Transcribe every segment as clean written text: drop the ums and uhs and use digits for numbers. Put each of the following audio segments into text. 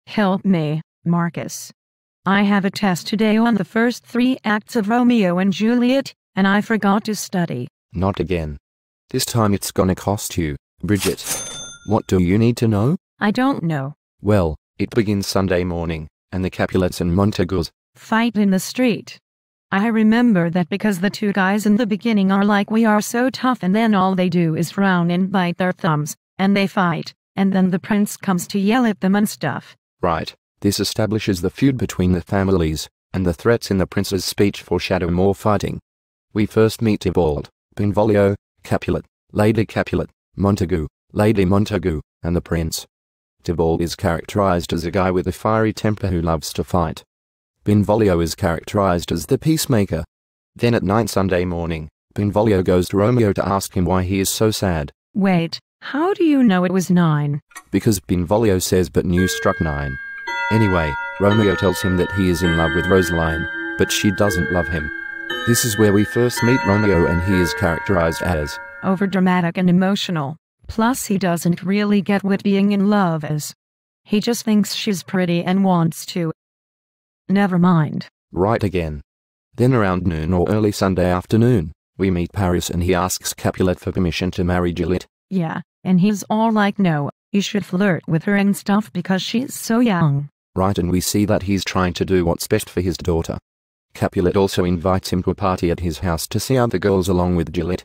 Help me, Marcus. I have a test today on the first 3 acts of Romeo and Juliet, and I forgot to study. Not again. This time it's gonna cost you, Bridget. What do you need to know? I don't know. Well, it begins Sunday morning, and the Capulets and Montagues fight in the street. I remember that because the 2 guys in the beginning are like, we are so tough, and then all they do is frown and bite their thumbs, and they fight, and then the prince comes to yell at them and stuff. Right. This establishes the feud between the families, and the threats in the prince's speech foreshadow more fighting. We first meet Tybalt, Benvolio, Capulet, Lady Capulet, Montague, Lady Montague, and the prince. Tybalt is characterized as a guy with a fiery temper who loves to fight. Benvolio is characterized as the peacemaker. Then at night Sunday morning, Benvolio goes to Romeo to ask him why he is so sad. Wait, how do you know it was 9? Because Benvolio says but news struck 9. Anyway, Romeo tells him that he is in love with Rosaline, but she doesn't love him. This is where we first meet Romeo, and he is characterized as overdramatic and emotional. Plus he doesn't really get what being in love is. He just thinks she's pretty and wants to. Never mind. Right again. Then around noon or early Sunday afternoon, we meet Paris, and he asks Capulet for permission to marry Juliet. Yeah, and he's all like, no, you should flirt with her and stuff because she's so young. Right, and we see that he's trying to do what's best for his daughter. Capulet also invites him to a party at his house to see other girls along with Juliet.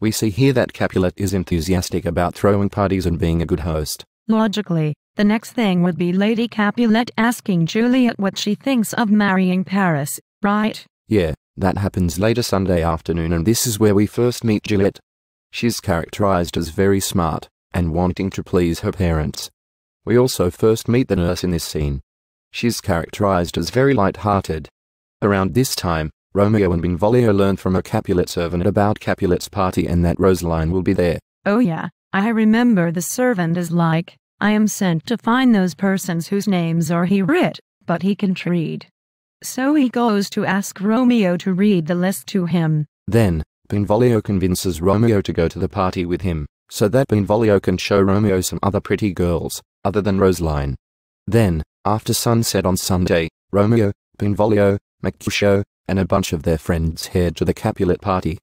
We see here that Capulet is enthusiastic about throwing parties and being a good host. Logically, the next thing would be Lady Capulet asking Juliet what she thinks of marrying Paris, right? Yeah, that happens later Sunday afternoon, and this is where we first meet Juliet. She's characterized as very smart, and wanting to please her parents. We also first meet the nurse in this scene. She's characterized as very light-hearted. Around this time, Romeo and Benvolio learn from a Capulet servant about Capulet's party and that Rosaline will be there. Oh yeah, I remember the servant is like, I am sent to find those persons whose names are he writ, but he can't read. So he goes to ask Romeo to read the list to him. Then, Benvolio convinces Romeo to go to the party with him, so that Benvolio can show Romeo some other pretty girls, other than Rosaline. Then, after sunset on Sunday, Romeo, Benvolio, Mercutio, and a bunch of their friends head to the Capulet party.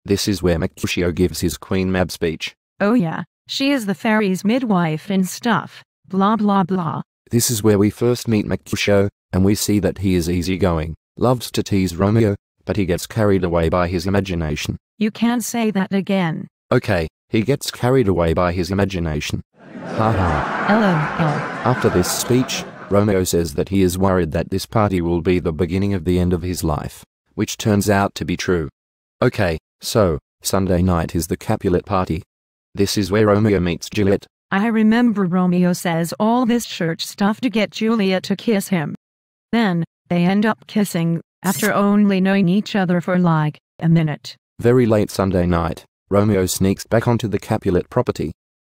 This is where Mercutio gives his Queen Mab speech. Oh yeah, she is the fairy's midwife and stuff, blah blah blah. This is where we first meet Mercutio, and we see that he is easygoing, loves to tease Romeo, but he gets carried away by his imagination. You can't say that again. Okay, he gets carried away by his imagination. Haha. LOL. After this speech, Romeo says that he is worried that this party will be the beginning of the end of his life, which turns out to be true. Okay, so, Sunday night is the Capulet party. This is where Romeo meets Juliet. I remember Romeo says all this church stuff to get Juliet to kiss him. Then, they end up kissing, after only knowing each other for like a minute. Very late Sunday night, Romeo sneaks back onto the Capulet property.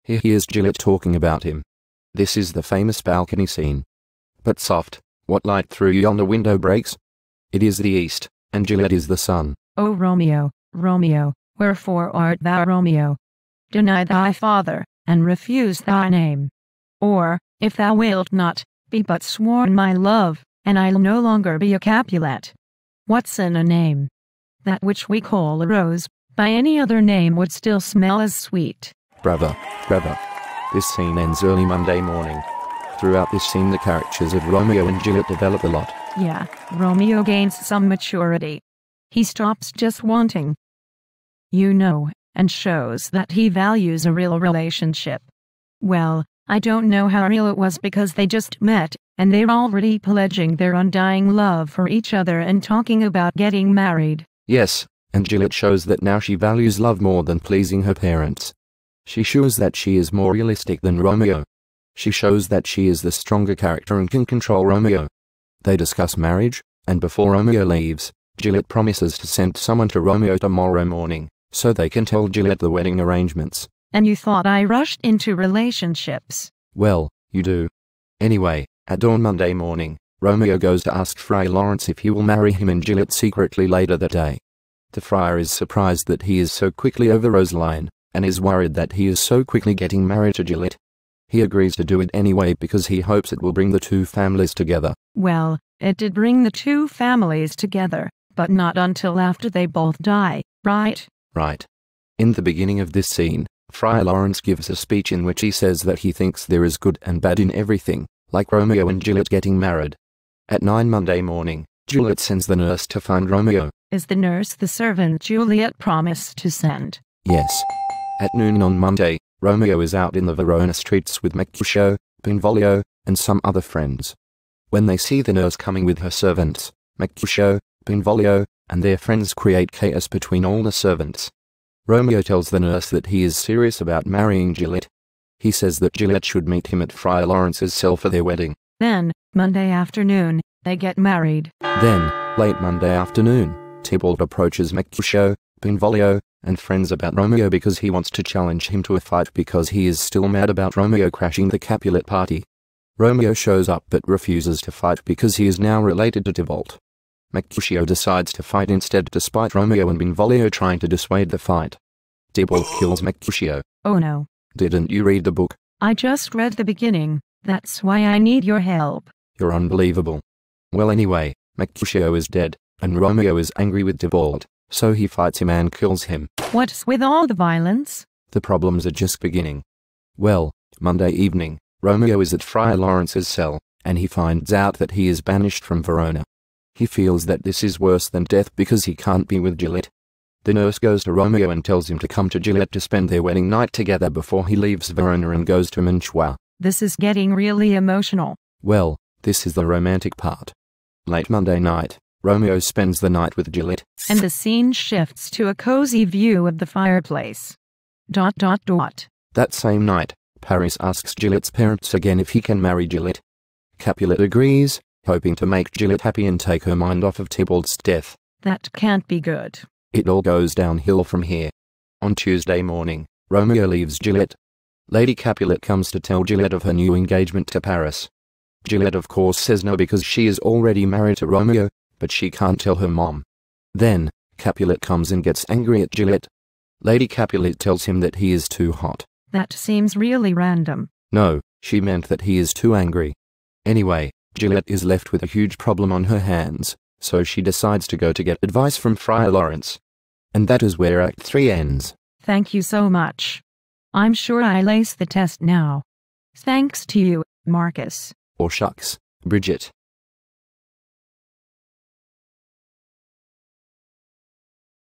He hears Juliet talking about him. This is the famous balcony scene. But soft, what light through yonder window breaks? It is the east, and Juliet is the sun. O Romeo, Romeo, wherefore art thou Romeo? Deny thy father, and refuse thy name. Or, if thou wilt not, be but sworn my love, and I'll no longer be a Capulet. What's in a name? That which we call a rose, by any other name would still smell as sweet. Bravo, bravo. This scene ends early Monday morning. Throughout this scene the characters of Romeo and Juliet develop a lot. Yeah, Romeo gains some maturity. He stops just wanting, and shows that he values a real relationship. Well, I don't know how real it was because they just met, and they're already pledging their undying love for each other and talking about getting married. Yes, and Juliet shows that now she values love more than pleasing her parents. She shows that she is more realistic than Romeo. She shows that she is the stronger character and can control Romeo. They discuss marriage, and before Romeo leaves, Juliet promises to send someone to Romeo tomorrow morning, so they can tell Juliet the wedding arrangements. And you thought I rushed into relationships? Well, you do. Anyway, at dawn Monday morning, Romeo goes to ask Friar Lawrence if he will marry him and Juliet secretly later that day. The friar is surprised that he is so quickly over Rosaline, and is worried that he is so quickly getting married to Juliet. He agrees to do it anyway because he hopes it will bring the two families together. Well, it did bring the two families together, but not until after they both die, right? Right. In the beginning of this scene, Friar Lawrence gives a speech in which he says that he thinks there is good and bad in everything, like Romeo and Juliet getting married. At 9 Monday morning, Juliet sends the nurse to find Romeo. Is the nurse the servant Juliet promised to send? Yes. At noon on Monday, Romeo is out in the Verona streets with Mercutio, Benvolio, and some other friends. When they see the nurse coming with her servants, Mercutio, Benvolio, and their friends create chaos between all the servants. Romeo tells the nurse that he is serious about marrying Juliet. He says that Juliet should meet him at Friar Lawrence's cell for their wedding. Then, Monday afternoon, they get married. Then, late Monday afternoon, Tybalt approaches Mercutio, Benvolio, and friends about Romeo because he wants to challenge him to a fight because he is still mad about Romeo crashing the Capulet party. Romeo shows up but refuses to fight because he is now related to Tybalt. Mercutio decides to fight instead despite Romeo and Benvolio trying to dissuade the fight. Tybalt kills Mercutio. Oh no. Didn't you read the book? I just read the beginning, that's why I need your help. You're unbelievable. Well anyway, Mercutio is dead, and Romeo is angry with Tybalt, so he fights him and kills him. What's with all the violence? The problems are just beginning. Well, Monday evening, Romeo is at Friar Lawrence's cell, and he finds out that he is banished from Verona. He feels that this is worse than death because he can't be with Juliet. The nurse goes to Romeo and tells him to come to Juliet to spend their wedding night together before he leaves Verona and goes to Mantua. This is getting really emotional. Well, this is the romantic part. Late Monday night, Romeo spends the night with Juliet. And the scene shifts to a cozy view of the fireplace. ... That same night, Paris asks Juliet's parents again if he can marry Juliet. Capulet agrees, hoping to make Juliet happy and take her mind off of Tybalt's death. That can't be good. It all goes downhill from here. On Tuesday morning, Romeo leaves Juliet. Lady Capulet comes to tell Juliet of her new engagement to Paris. Juliet of course says no because she is already married to Romeo, but she can't tell her mom. Then, Capulet comes and gets angry at Juliet. Lady Capulet tells him that he is too hot. That seems really random. No, she meant that he is too angry. Anyway, Juliet is left with a huge problem on her hands, so she decides to go to get advice from Friar Lawrence. And that is where Act 3 ends. Thank you so much. I'm sure I'll ace the test now. Thanks to you, Marcus. Or shucks, Bridget.